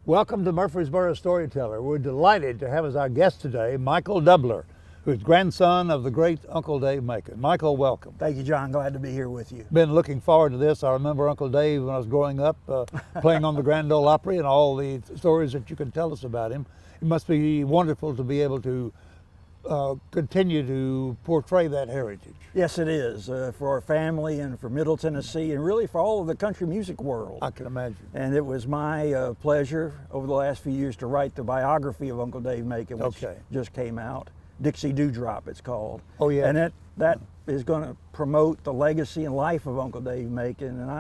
Welcome to Murfreesboro Storyteller. We're delighted to have as our guest today Michael Doubler, who is grandson of the great Uncle Dave Macon. Michael, welcome. Thank you, John. Glad to be here with you. Been looking forward to this. I remember Uncle Dave when I was growing up, playing on the Grand Ole Opry and all the stories that you can tell us about him. It must be wonderful to be able to continue to portray that heritage. Yes, it is, for our family and for Middle Tennessee and really for all of the country music world. I can imagine. And it was my pleasure over the last few years to write the biography of Uncle Dave Macon, which just came out. Dixie Dewdrop, it's called. Oh, yeah. And that is going to promote the legacy and life of Uncle Dave Macon. And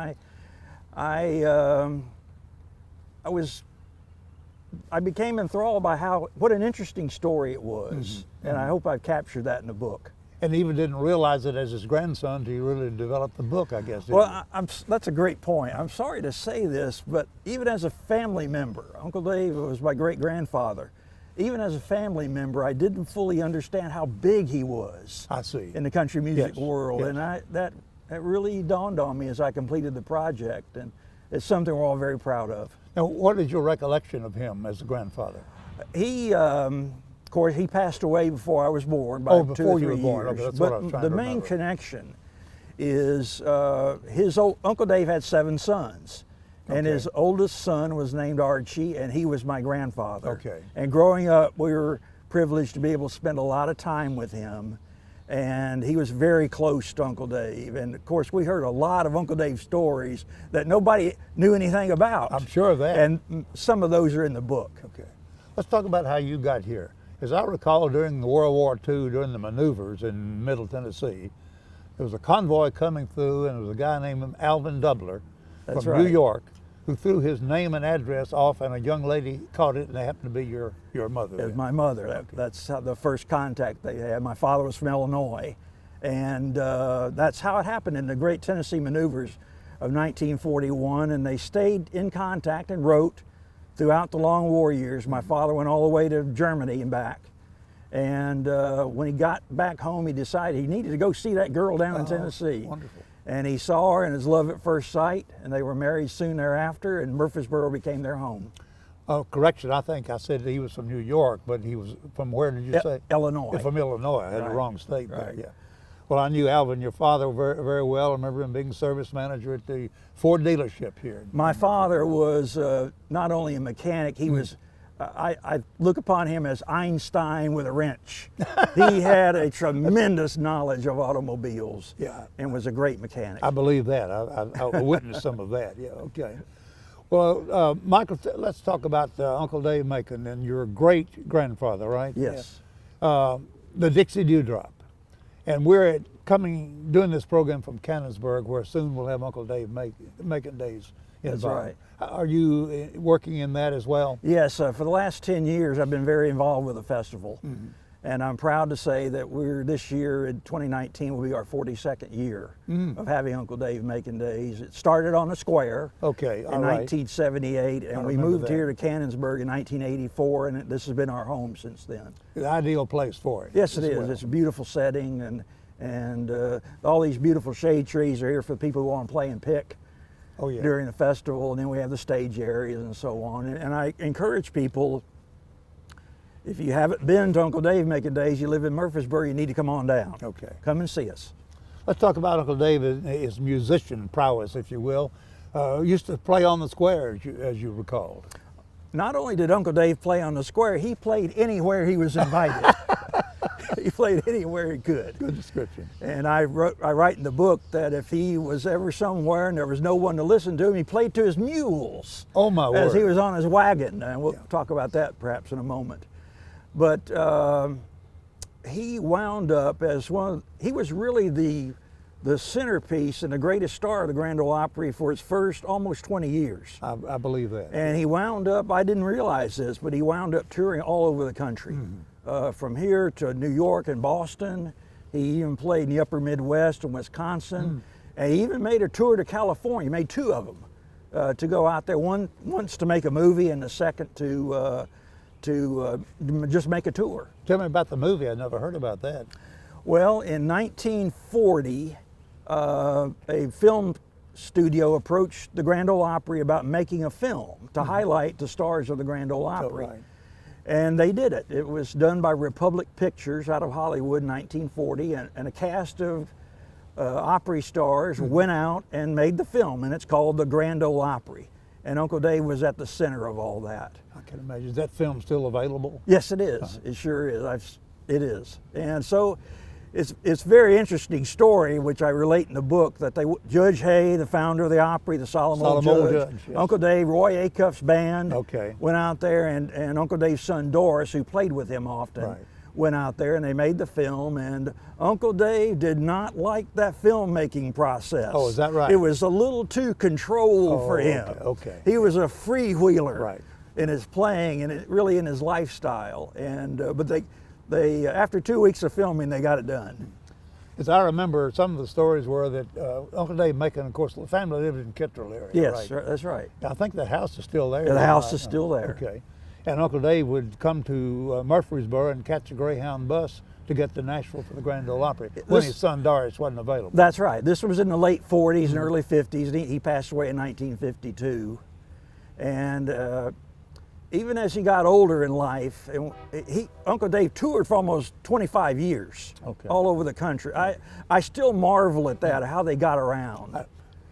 I became enthralled by what an interesting story it was. Mm-hmm. And I hope I've captured that in the book. And even didn't realize it as his grandson till you really developed the book, I guess. Well, that's a great point. I'm sorry to say this, but even as a family member, Uncle Dave was my great-grandfather. Even as a family member, I didn't fully understand how big he was. I see. In the country music world. Yes. And that really dawned on me as I completed the project. And it's something we're all very proud of. Now, what is your recollection of him as a grandfather? He, of course, he passed away before I was born by 2 or 3 before you were years. born. Okay, that's what I was trying to the main remember. connection is Uncle Dave had 7 sons. And his oldest son was named Archie, and he was my grandfather. Okay. And growing up, we were privileged to be able to spend a lot of time with him. And he was very close to Uncle Dave. And of course, we heard a lot of Uncle Dave stories that nobody knew anything about. I'm sure of that. And some of those are in the book. Okay. Let's talk about how you got here. As I recall, during the World War II, during the maneuvers in Middle Tennessee, there was a convoy coming through, and there was a guy named Alvin Doubler from New York, who threw his name and address off, and a young lady caught it, and they happened to be your mother. It was my mother. Okay. That's how the first contact they had. My father was from Illinois, and that's how it happened in the Great Tennessee Maneuvers of 1941, and they stayed in contact and wrote throughout the long war years. My father went all the way to Germany and back, and when he got back home, he decided he needed to go see that girl down in Tennessee. Wonderful. And he saw her, and it was love at first sight, and they were married soon thereafter, and Murfreesboro became their home. Oh, correction, I think I said that he was from New York, but he was from where did you say? Illinois. Yeah, from Illinois. I had the wrong state there, Right. yeah. Well, I knew Alvin, your father, very, very well. I remember him being service manager at the Ford dealership here. My father was not only a mechanic, he was, I look upon him as Einstein with a wrench. He had a tremendous knowledge of automobiles, and was a great mechanic. I believe that. I witnessed some of that, yeah, okay. Well, Michael, let's talk about Uncle Dave Macon and your great-grandfather, right? Yes. Yeah. The Dixie Dewdrop. And we're doing this program from Cannonsburgh, where soon we'll have Uncle Dave Macon Days involved. That's right. Are you working in that as well? Yes, for the last 10 years I've been very involved with the festival. Mm-hmm. And I'm proud to say that this year in 2019 will be our 42nd year of having Uncle Dave Macon Days. It started on a square in 1978, and we moved here to Cannonsburgh in 1984, and this has been our home since then. The ideal place for it. Yes, it is. Well. It's a beautiful setting, and all these beautiful shade trees are here for people who want to play and pick during the festival, and then we have the stage areas and so on. And I encourage people, if you haven't been to Uncle Dave Macon Days, you live in Murfreesboro, you need to come on down. Okay. Come and see us. Let's talk about Uncle Dave, his musician prowess, if you will. Used to play on the square, as you recalled. Not only did Uncle Dave play on the square, he played anywhere he was invited. He played anywhere he could. Good description. And I write in the book that if he was ever somewhere and there was no one to listen to him, he played to his mules. Oh, my word. As he was on his wagon, and we'll talk about that perhaps in a moment. But he wound up as he was really the centerpiece and the greatest star of the Grand Ole Opry for its first almost 20 years. I believe that. And he wound up, I didn't realize this, but he wound up touring all over the country. From here to New York and Boston. He even played in the upper Midwest and Wisconsin. And he even made a tour to California. He made 2 of them to go out there. Once to make a movie, and the second to just make a tour. Tell me about the movie. I never heard about that. Well, in 1940, a film studio approached the Grand Ole Opry about making a film to highlight the stars of the Grand Ole Opry. Right. And they did it. It was done by Republic Pictures out of Hollywood in 1940, and a cast of Opry stars went out and made the film, and it's called The Grand Ole Opry. And Uncle Dave was at the center of all that. I can imagine. Is that film still available? Yes, it is. It sure is. It is. And so it's a very interesting story, which I relate in the book, that Judge Hay, the founder of the Opry, the solemn old judge, yes. Uncle Dave, Roy Acuff's band, Okay. went out there, and Uncle Dave's son Doris, who played with him often, Right. went out there and they made the film, and Uncle Dave did not like that filmmaking process. Oh, is that right? It was a little too controlled for him. Okay. He was a freewheeler Right. in his playing and really in his lifestyle. And but they after 2 weeks of filming, they got it done. As I remember, some of the stories were that Uncle Dave Macon, of course, the family lived in Kittrell area. Yes, right? that's right. I think the house is still there. The house is still there. Okay. And Uncle Dave would come to Murfreesboro and catch a Greyhound bus to get to Nashville for the Grand Ole Opry when his son Doris wasn't available. That's right. This was in the late 40s and early 50s. And he passed away in 1952. And even as he got older in life, Uncle Dave toured for almost 25 years all over the country. I still marvel at that, how they got around.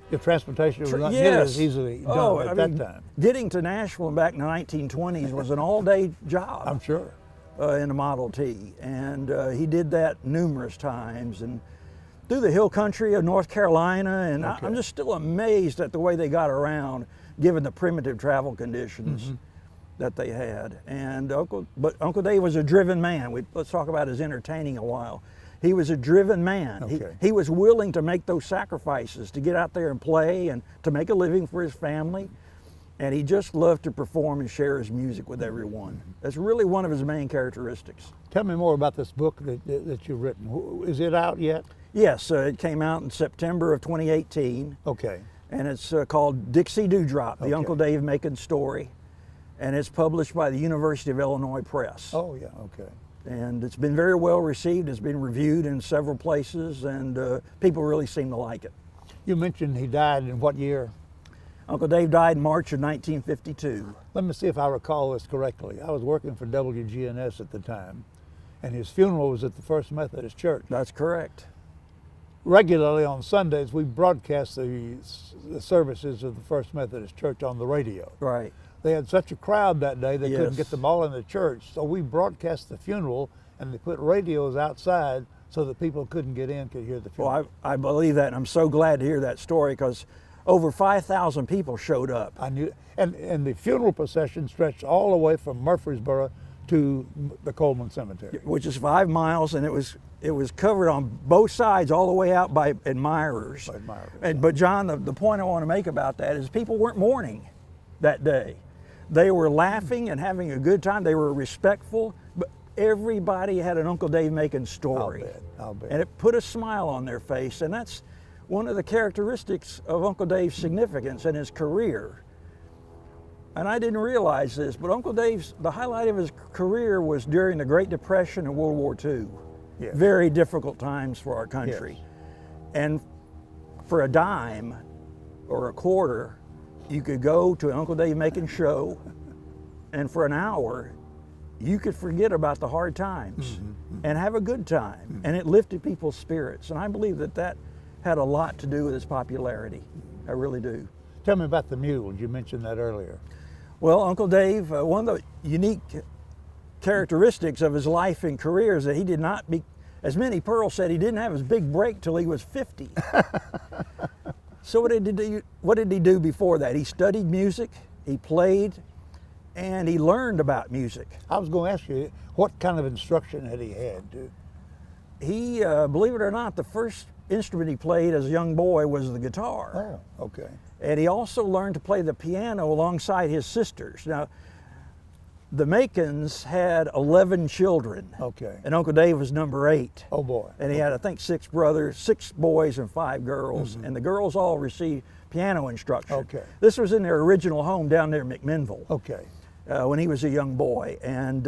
The transportation was not nearly as easily done at that time. Getting to Nashville back in the 1920s was an all-day job. I'm sure. In a Model T, and he did that numerous times, and through the hill country of North Carolina, and I'm just still amazed at the way they got around, given the primitive travel conditions that they had. And Uncle Dave was a driven man. Let's talk about his entertaining a while. He was a driven man. He was willing to make those sacrifices to get out there and play and to make a living for his family. And he just loved to perform and share his music with everyone. That's really one of his main characteristics. Tell me more about this book that you've written. Is it out yet? Yes, it came out in September of 2018. Okay. And it's called Dixie Dewdrop, the Uncle Dave Macon story. And it's published by the University of Illinois Press. Oh, yeah, okay. And it's been very well received. It's been reviewed in several places, and people really seem to like it. You mentioned he died in what year? Uncle Dave died in March of 1952. Let me see if I recall this correctly. I was working for WGNS at the time, and his funeral was at the First Methodist Church. That's correct. Regularly on Sundays, we broadcast the services of the First Methodist Church on the radio. Right. They had such a crowd that day, they couldn't get them all in the church. So we broadcast the funeral, and they put radios outside so that people couldn't get in, could hear the funeral. Well, I believe that, and I'm so glad to hear that story, because over 5,000 people showed up. I knew, and the funeral procession stretched all the way from Murfreesboro to the Coleman Cemetery, which is 5 miles, and it was covered on both sides all the way out by admirers. But John, the point I want to make about that is people weren't mourning that day. They were laughing and having a good time. They were respectful, but everybody had an Uncle Dave Macon story. I'll bet. And it put a smile on their face, and that's one of the characteristics of Uncle Dave's significance in his career. And I didn't realize this, but Uncle Dave's, the highlight of his career was during the Great Depression and World War II. Yes. Very difficult times for our country. Yes. And for a dime or a quarter, you could go to an Uncle Dave Macon show, and for an hour, you could forget about the hard times and have a good time. And it lifted people's spirits. And I believe that had a lot to do with his popularity. I really do. Tell me about the mule. You mentioned that earlier. Well, Uncle Dave, one of the unique characteristics of his life and career is that he did not be, as Minnie Pearl said, he didn't have his big break till he was 50. So what did he do before that? He studied music, he played, and he learned about music. I was going to ask you, what kind of instruction had he had? He, believe it or not, the first instrument he played as a young boy was the guitar. Oh, okay. And he also learned to play the piano alongside his sisters. Now, the Macons had 11 children. Okay. And Uncle Dave was number 8. Oh boy. And he had, I think, 6 brothers, 6 boys and 5 girls. And the girls all received piano instruction. Okay. This was in their original home down there in McMinnville. Okay. When he was a young boy. And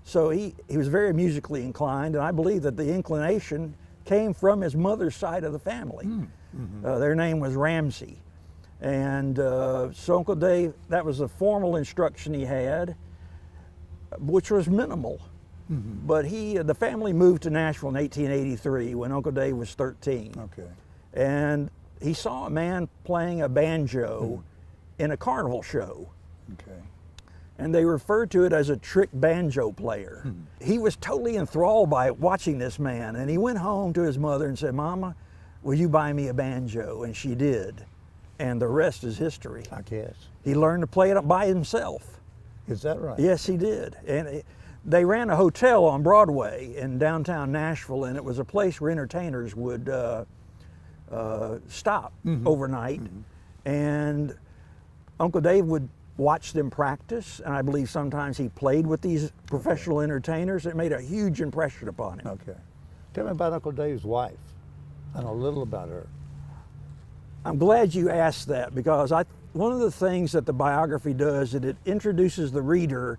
so he was very musically inclined, and I believe that the inclination came from his mother's side of the family. Their name was Ramsey. And so Uncle Dave, that was the formal instruction he had, which was minimal. But the family moved to Nashville in 1883 when Uncle Dave was 13. Okay. And he saw a man playing a banjo in a carnival show. Okay. And they referred to it as a trick banjo player. He was totally enthralled by watching this man, and he went home to his mother and said, "Mama, will you buy me a banjo?" And she did. And the rest is history. I guess. He learned to play it by himself. Is that right? Yes, he did. And they ran a hotel on Broadway in downtown Nashville, and it was a place where entertainers would stop overnight. And Uncle Dave would watch them practice, and I believe sometimes he played with these professional entertainers. It made a huge impression upon him. Okay. Tell me about Uncle Dave's wife. I know a little about her. I'm glad you asked that, because one of the things that the biography does is it introduces the reader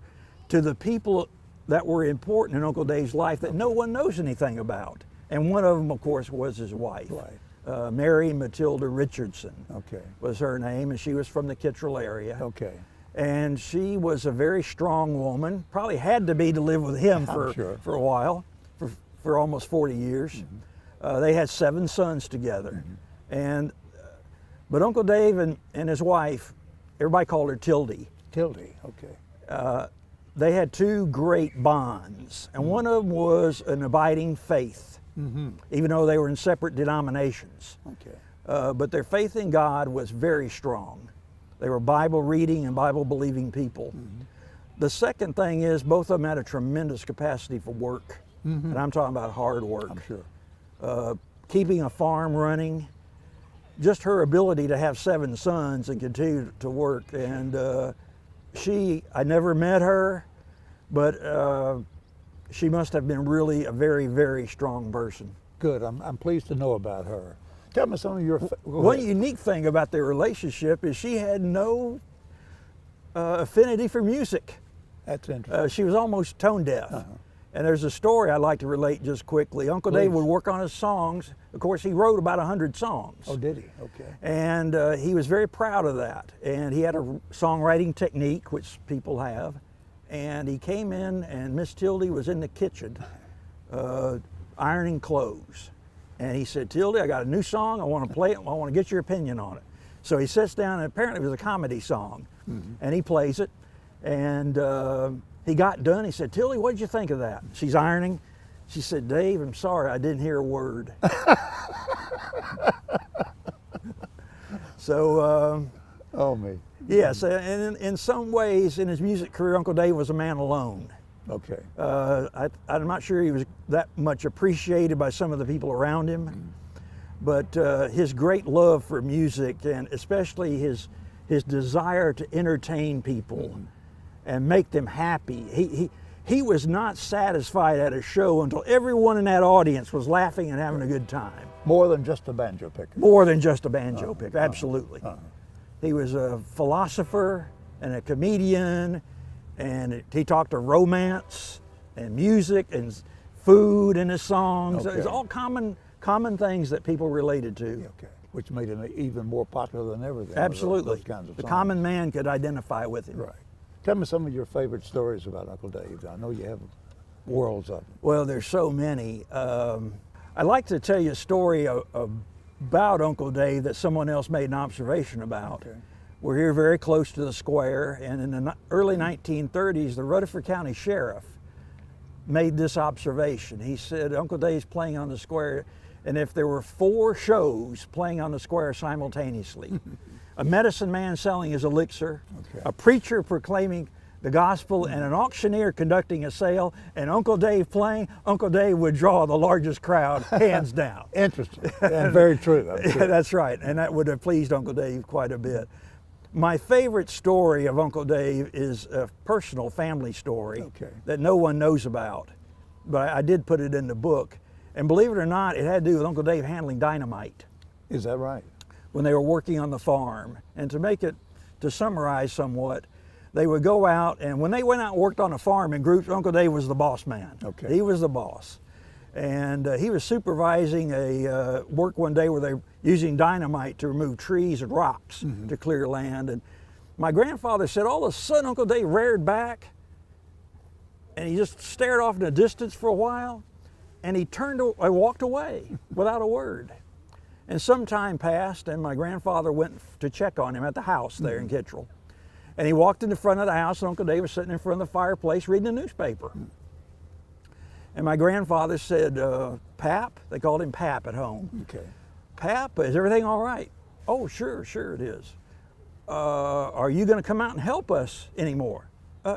to the people that were important in Uncle Dave's life that no one knows anything about. And one of them, of course, was his wife. Right. Mary Matilda Richardson Okay. was her name, and she was from the Kittrell area. Okay. And she was a very strong woman, probably had to be to live with him for a while, for almost 40 years. They had 7 sons together. But Uncle Dave and his wife, everybody called her Tildy. Tildy, okay. They had 2 great bonds, and one of them was an abiding faith, even though they were in separate denominations. Okay. But their faith in God was very strong. They were Bible reading and Bible believing people. The second thing is both of them had a tremendous capacity for work, and I'm talking about hard work. I'm sure. Keeping a farm running, just her ability to have 7 sons and continue to work. And I never met her, but she must have been really a very, very strong person. Good. I'm pleased to know about her. Tell me some of your... One unique thing about their relationship is she had no affinity for music. That's interesting. She was almost tone deaf. And there's a story I'd like to relate just quickly. Uncle Dave would work on his songs. Of course, he wrote about 100 songs. Oh, did he? Okay. And he was very proud of that. And he had a songwriting technique, which people have. And he came in, and Miss Tildy was in the kitchen ironing clothes. And he said, "Tildy, I got a new song. I want to play it. I want to get your opinion on it." So he sits down, and apparently it was a comedy song. And he plays it. And he got done. He said, "Tildy, what did you think of that?" She's ironing. She said, "Dave, I'm sorry, I didn't hear a word." So, oh, me. yes, and in some ways in his music career, Uncle Dave was a man alone. Okay. I'm not sure he was that much appreciated by some of the people around him, but his great love for music, and especially his desire to entertain people and make them happy. He was not satisfied at a show until everyone in that audience was laughing and having a good time. More than just a banjo picker. More than just a banjo picker, absolutely. He was a philosopher and a comedian, and he talked of romance and music and food in his songs. Okay. It's all common things that people related to. Okay. Which made him even more popular than everything. Absolutely. Those kinds of the songs. common man could identify with him. Right. Tell me some of your favorite stories about Uncle Dave. I know you have worlds of them. Well, there's so many. I'd like to tell you a story about Uncle Dave that someone else made an observation about. Okay. We're here very close to the square, and in the early 1930s, the Rutherford County Sheriff made this observation. He said, Uncle Dave's playing on the square, and if there were 4 shows playing on the square simultaneously, a medicine man selling his elixir, a preacher proclaiming the gospel, and an auctioneer conducting a sale, and Uncle Dave playing, Uncle Dave would draw the largest crowd, hands down. Interesting, and very true. I'm sure. That's right, and that would have pleased Uncle Dave quite a bit. My favorite story of Uncle Dave is a personal family story that no one knows about, but I did put it in the book. And believe it or not, it had to do with Uncle Dave handling dynamite. Is that right? When they were working on the farm. And to summarize somewhat, they would go out, and when they went out and worked on a farm in groups, Uncle Dave was the boss man. Okay. He was the boss. And he was supervising a work one day where they were using dynamite to remove trees and rocks to clear land. And my grandfather said all of a sudden Uncle Dave reared back and he just stared off in the distance for a while, and he walked away without a word. And some time passed, and my grandfather went to check on him at the house there in Kittrell. And he walked in the front of the house, and Uncle Dave was sitting in front of the fireplace reading a newspaper. And my grandfather said, Pap, they called him Pap at home. Okay. Pap, is everything all right? Oh, sure it is. Are you going to come out and help us anymore?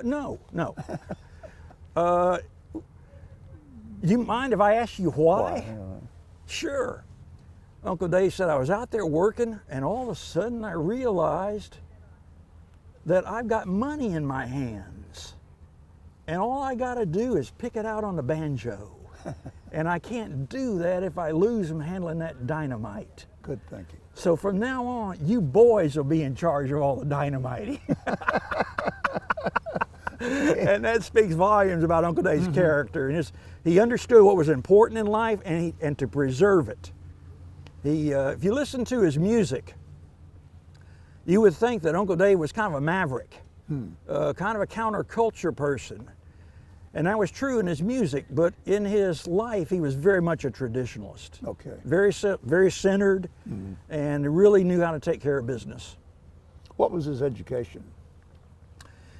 No. Do you mind if I ask you why? Sure. Uncle Dave said, I was out there working, and all of a sudden I realized that I've got money in my hands, and all I got to do is pick it out on the banjo. And I can't do that if I lose them handling that dynamite. Good thinking. So from now on, you boys will be in charge of all the dynamiting. And that speaks volumes about Uncle Dave's character. And he understood what was important in life and to preserve it. If you listen to his music, you would think that Uncle Dave was kind of a maverick, kind of a counterculture person. And that was true in his music, but in his life, he was very much a traditionalist. Okay. Very centered, and really knew how to take care of business. What was his education?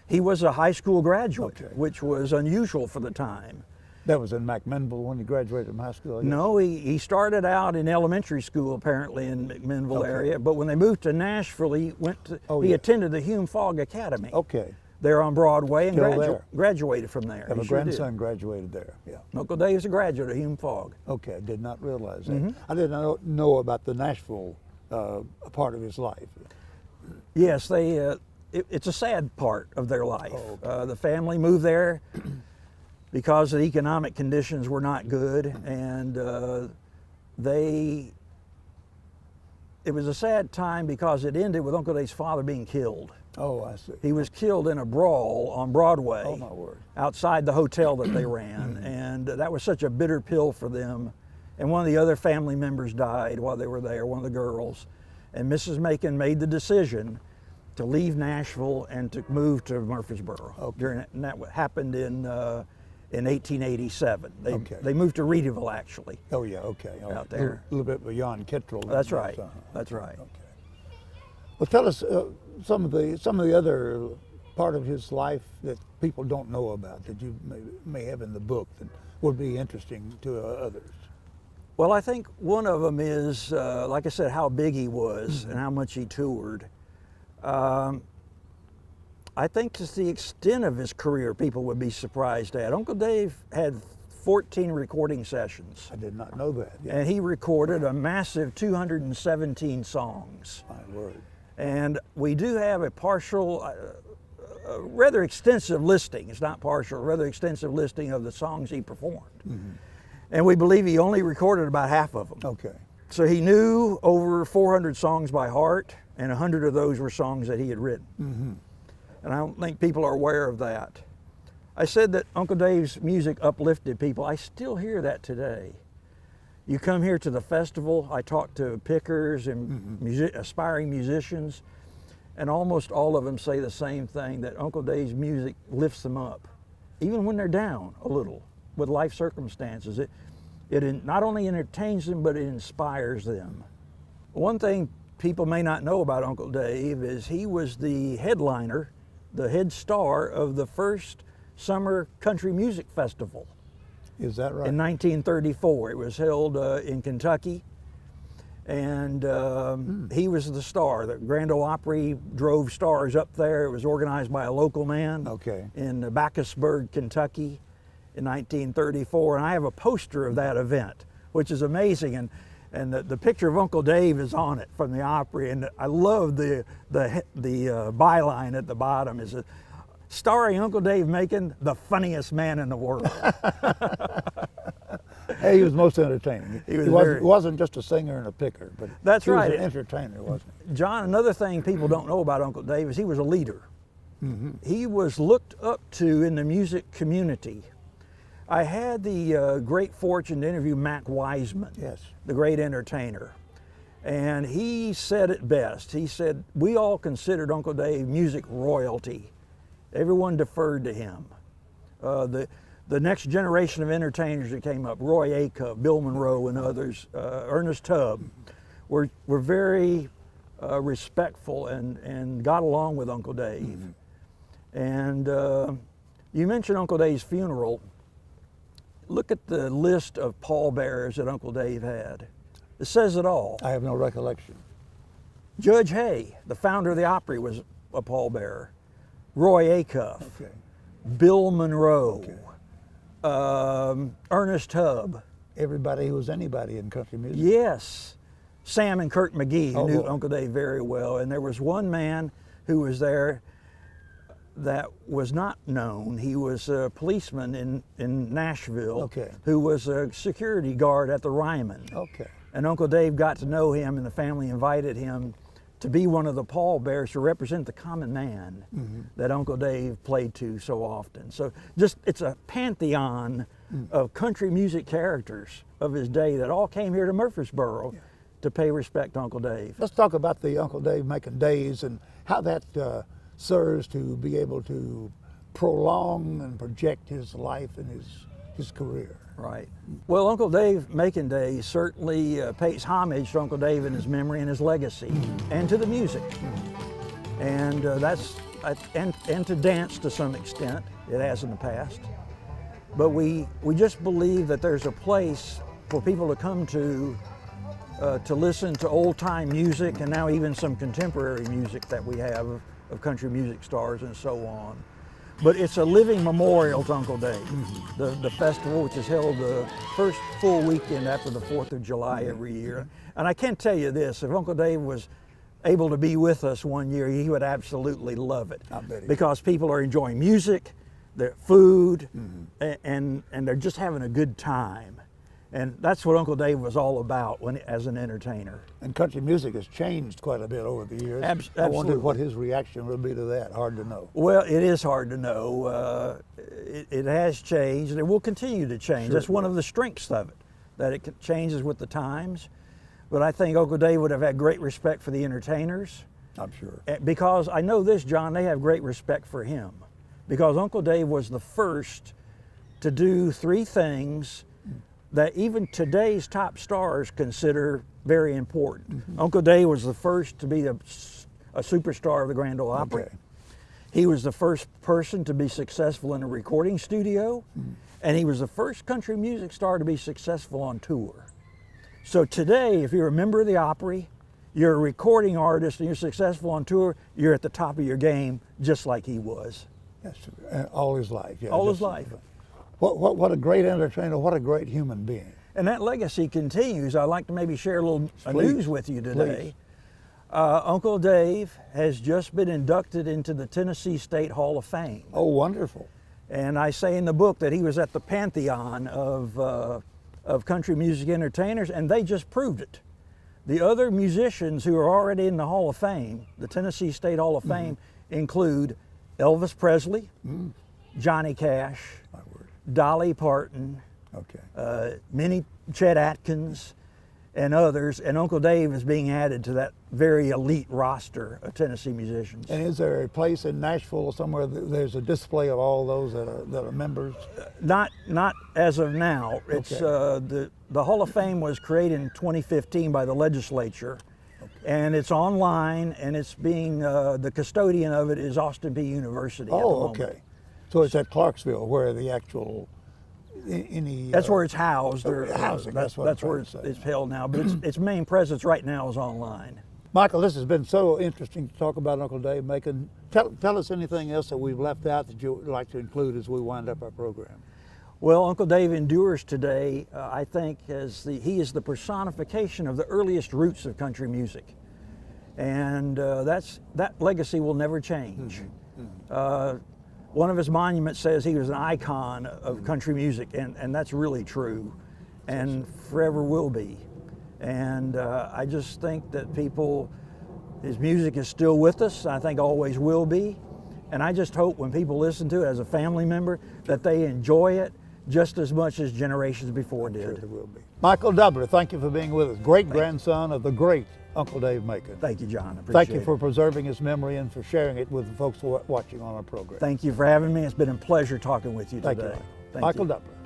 He was a high school graduate, Okay. which was unusual for the time. That was in McMinnville when he graduated from high school, I guess? No, he started out in elementary school apparently in McMinnville area, but when they moved to Nashville, he attended the Hume Fogg Academy. Okay. There on Broadway and Still there. graduated from there. My grandson graduated there, yeah. Uncle Dave's a graduate of Hume Fogg. Okay, I did not realize that. I did not know about the Nashville part of his life. Yes, it's a sad part of their life. Oh, okay. The family moved there because the economic conditions were not good, and it was a sad time because it ended with Uncle Dave's father being killed. Oh, I see. He was killed in a brawl on Broadway. Oh, my word. Outside the hotel that they ran, and that was such a bitter pill for them. And one of the other family members died while they were there, one of the girls. And Mrs. Macon made the decision to leave Nashville and to move to Murfreesboro. Okay. And that happened in 1887. They moved to Reedyville, actually. Oh, yeah, okay. Out there. A little bit beyond Kittrell. That's right. That's right. Okay. Well, tell us some of the other part of his life that people don't know about that you may have in the book that would be interesting to others. Well, I think one of them is, like I said, how big he was and how much he toured. I think just the extent of his career people would be surprised at. Uncle Dave had 14 recording sessions. I did not know that. Yeah. And he recorded a massive 217 songs. My word. And we do have a partial, rather extensive listing. It's not partial, rather extensive listing of the songs he performed. And we believe he only recorded about half of them. Okay. So he knew over 400 songs by heart, and 100 of those were songs that he had written. And I don't think people are aware of that. I said that Uncle Dave's music uplifted people. I still hear that today. You come here to the festival, I talk to pickers and aspiring musicians, and almost all of them say the same thing, that Uncle Dave's music lifts them up, even when they're down a little with life circumstances. It not only entertains them, but it inspires them. One thing people may not know about Uncle Dave is he was the headliner, the head star of the first Summer Country Music Festival. Is that right? In 1934. It was held in Kentucky, and he was the star. The Grand Ole Opry drove stars up there. It was organized by a local man in Bacchusburg, Kentucky in 1934, and I have a poster of that event, which is amazing. And the picture of Uncle Dave is on it from the Opry, and I love the byline at the bottom is starring Uncle Dave Macon, the funniest man in the world. Hey, he was most entertaining. He wasn't just a singer and a picker, but that's he right. was an entertainer, wasn't he? John, another thing people don't know about Uncle Dave is he was a leader. He was looked up to in the music community. I had the great fortune to interview Mac Wiseman, Yes. the great entertainer. And he said it best. He said, we all considered Uncle Dave music royalty. Everyone deferred to him. The next generation of entertainers that came up, Roy Acuff, Bill Monroe, and others, Ernest Tubb, were very respectful and got along with Uncle Dave. And you mentioned Uncle Dave's funeral. Look at the list of pallbearers that Uncle Dave had. It says it all. I have no recollection. Judge Hay, the founder of the Opry, was a pallbearer. Roy Acuff, Okay. Bill Monroe, Okay. Ernest Tubb. Everybody who was anybody in country music. Yes. Sam and Kurt McGee, who Oh, knew boy. Uncle Dave very well. And there was one man who was there that was not known. He was a policeman in Nashville, Okay. who was a security guard at the Ryman. Okay. And Uncle Dave got to know him, and the family invited him to be one of the pallbearers to represent the common man that Uncle Dave played to so often. So it's a pantheon of country music characters of his day that all came here to Murfreesboro to pay respect to Uncle Dave. Let's talk about the Uncle Dave Macon days and how that serves to be able to prolong and project his life and his career. Right. Well, Uncle Dave Macon Day certainly pays homage to Uncle Dave and his memory and his legacy, and to the music, and and to dance to some extent. It has in the past, but we just believe that there's a place for people to come to listen to old time music, and now even some contemporary music that we have of country music stars and so on. But it's a living memorial to Uncle Dave. The festival, which is held the first full weekend after the 4th of July every year. And I can tell you this, if Uncle Dave was able to be with us one year, he would absolutely love it. I bet he because people are enjoying music, their food, and they're just having a good time. And that's what Uncle Dave was all about as an entertainer. And country music has changed quite a bit over the years. I Absolutely. wonder what his reaction would be to that. Hard to know. Well, it is hard to know. It has changed, and it will continue to change. Sure That's it one will. of the strengths of it, that it changes with the times. But I think Uncle Dave would have had great respect for the entertainers. I'm sure. Because I know this, John, they have great respect for him. Because Uncle Dave was the first to do 3 things that even today's top stars consider very important. Uncle Dave was the first to be a superstar of the Grand Ole Opry. Okay. He was the first person to be successful in a recording studio, and he was the first country music star to be successful on tour. So today, if you're a member of the Opry, you're a recording artist and you're successful on tour, you're at the top of your game, just like he was. Yes, all his life. Yeah, All his just- life. What a great entertainer, what a great human being. And that legacy continues. I'd like to maybe share a little Please. news with you today. Please. Uncle Dave has just been inducted into the Tennessee State Hall of Fame. Oh, wonderful. And I say in the book that he was at the pantheon of country music entertainers, and they just proved it. The other musicians who are already in the Hall of Fame, the Tennessee State Hall of Fame, include Elvis Presley, Johnny Cash, My word. Dolly Parton, Okay. Chet Atkins, and others. And Uncle Dave is being added to that very elite roster of Tennessee musicians. And is there a place in Nashville somewhere that there's a display of all those that are members? Not as of now. It's Okay. the Hall of Fame was created in 2015 by the legislature, and it's online, and it's being the custodian of it is Austin Peay University. at the Oh, moment. okay. So it's at Clarksville where the actual any. That's where it's housed. Or, housing, that's what I'm that's where trying to it's say. held now. But its main presence right now is online. Michael, this has been so interesting to talk about Uncle Dave Macon. Tell us anything else that we've left out that you would like to include as we wind up our program. Well, Uncle Dave endures today, I think, he is the personification of the earliest roots of country music. And that legacy will never change. One of his monuments says he was an icon of country music, and that's really true, and forever will be. And I just think that his music is still with us, I think always will be. And I just hope when people listen to it as a family member that they enjoy it just as much as generations before did. Sure there will be. Michael Doubler, thank you for being with us. Great grandson of the great Uncle Dave Macon. Thank you, John. Appreciate Thank you it. for preserving his memory and for sharing it with the folks watching on our program. Thank you for having me. It's been a pleasure talking with you Thank today. you, Thank Michael you. Doubler.